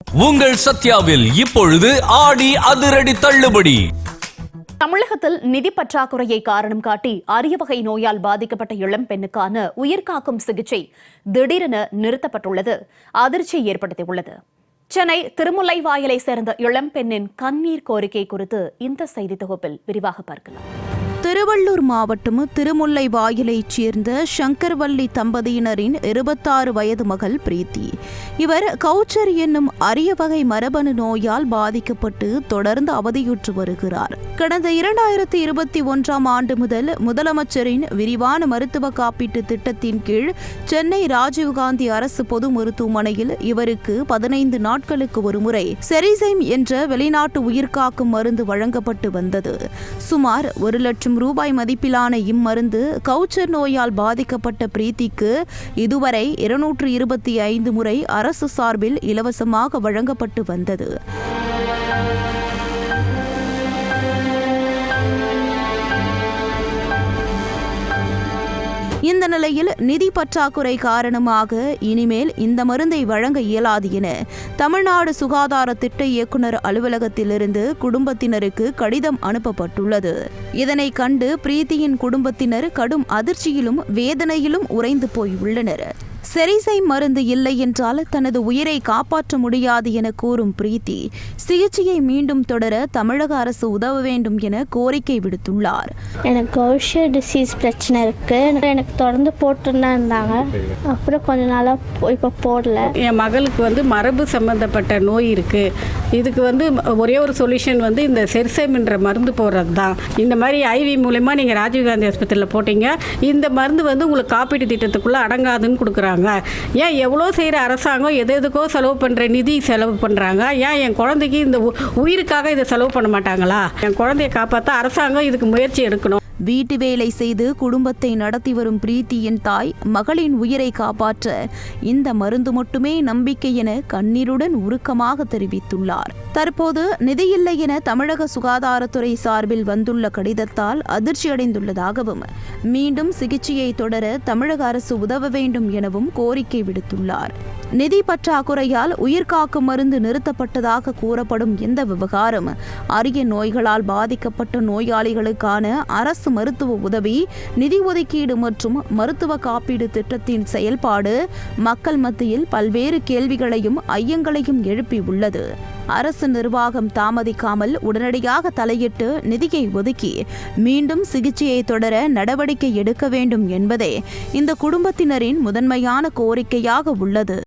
உங்கள் சத்யாவில் இப்பொழுது ஆடி அதிரடி தள்ளுபடி. தமிழகத்தில் நிதி பற்றாக்குறையை காரணம் காட்டி அரிய வகை நோயால் பாதிக்கப்பட்ட இளம் பெண்ணுக்கான உயிர்காக்கும் சிகிச்சை திடீரென நிறுத்தப்பட்டுள்ளது அதிர்ச்சியை ஏற்படுத்தியுள்ளது. சென்னை திருமுல்லைவாயலை சேர்ந்த இளம் பெண்ணின் கண்ணீர் கோரிக்கை குறித்து இந்த செய்தி தொகுப்பில் விரிவாக பார்க்கலாம். திருவள்ளூர் மாவட்டம் திருமுல்லைவாயலைச் சேர்ந்த சங்கர்வல்லி தம்பதியினரின் 26 வயது மகள் பிரீத்தி. இவர் கவுச்சர் என்னும் அரிய வகை மரபணு நோயால் பாதிக்கப்பட்டு தொடர்ந்து அவதியுற்று வருகிறார். கடந்த 2021ஆம் ஆண்டு முதல் முதலமைச்சரின் விரிவான மருத்துவ காப்பீட்டு திட்டத்தின் கீழ் சென்னை ராஜீவ்காந்தி அரசு பொது மருத்துவமனையில் இவருக்கு 15 நாட்களுக்கு ஒருமுறை செரிசைம் என்ற வெளிநாட்டு உயிர்காக்கும் மருந்து வழங்கப்பட்டு வந்தது. சுமார் 1 லட்சம் ரூபாய் மதிப்பிலான இம்மருந்து கவுச்சர் நோயால் பாதிக்கப்பட்ட பிரீத்திக்கு இதுவரை 225 முறை அரசு சார்பில் இலவசமாக வழங்கப்பட்டு வந்தது. இந்த நிலையில் நிதி பற்றாக்குறை காரணமாக இனிமேல் இந்த மருந்தை வழங்க இயலாது என தமிழ்நாடு சுகாதார திட்ட இயக்குநர் அலுவலகத்திலிருந்து குடும்பத்தினருக்கு கடிதம் அனுப்பப்பட்டுள்ளது. இதனை கண்டு பிரீத்தியின் குடும்பத்தினர் கடும் அதிர்ச்சியிலும் வேதனையிலும் உறைந்து போயுள்ளனர். செரிசை மருந்து இல்லை என்றால் தனது உயிரை காப்பாற்ற முடியாது என கூறும் பிரீத்தி சிகிச்சையை மீண்டும் தொடர தமிழக அரசு உதவ வேண்டும் என கோரிக்கை விடுத்துள்ளார். எனக்கு கவுச்சர் டிசீஸ் பிரச்சனை இருக்கு. எனக்கு தொடர்ந்து போட்டுன்னா இருந்தாங்க. அப்புறம் கொஞ்ச நாளாக இப்போ போடல. என் மகளுக்கு மரபு சம்பந்தப்பட்ட நோய் இருக்கு. இதுக்கு ஒரே ஒரு சொல்யூஷன் இந்த செரிசைம்ன்ற மருந்து போடுறது தான். இந்த மாதிரி ஐவி மூலமா நீங்க ராஜீவ்காந்தி ஆஸ்பத்திரியில் போட்டீங்க. இந்த மருந்து உங்களுக்கு காப்பீட்டு திட்டத்துக்குள்ள அடங்காதுன்னு கொடுக்குறாங்க. ஏன் எவ்வளோ செய்கிற அரசாங்கம் எதுக்கோ செலவு பண்ணுற நிதி செலவு பண்ணுறாங்க. ஏன் என் குழந்தைக்கு இந்த உயிருக்காக இதை செலவு பண்ண மாட்டாங்களா? என் குழந்தையை காப்பாற்ற அரசாங்கம் இதுக்கு முயற்சி எடுக்கணும். வீட்டு வேலை செய்து குடும்பத்தை நடத்தி வரும் பிரீத்தியின் தாய் மகளின் உயிரை காப்பாற்ற இந்த மருந்து மட்டுமே நம்பிக்கை என கண்ணீருடன் உருக்கமாக தெரிவித்துள்ளார். தற்போது நிதியில்லை என தமிழக சுகாதாரத்துறை சார்பில் வந்துள்ள கடிதத்தால் அதிர்ச்சியடைந்துள்ளதாகவும் மீண்டும் சிகிச்சையை தொடர தமிழக அரசு உதவ வேண்டும் எனவும் கோரிக்கை விடுத்துள்ளார். நிதி பற்றாக்குறையால் உயிர்காக்கும் மருந்து நிறுத்தப்பட்டதாக கூறப்படும் இந்த விவகாரம் அரிய நோய்களால் பாதிக்கப்பட்ட நோயாளிகளுக்கான அரசு மருத்துவ உதவி, நிதி ஒதுக்கீடு மற்றும் மருத்துவ காப்பீடு திட்டத்தின் செயல்பாடு மக்கள் மத்தியில் பல்வேறு கேள்விகளையும் ஐயங்களையும் எழுப்பியுள்ளது. அரசு நிர்வாகம் தாமதிக்காமல் உடனடியாக தலையிட்டு நிதியை ஒதுக்கி மீண்டும் சிகிச்சையை தொடர நடவடிக்கை எடுக்க வேண்டும் என்பதே இந்த குடும்பத்தினரின் முதன்மையான கோரிக்கையாக உள்ளது.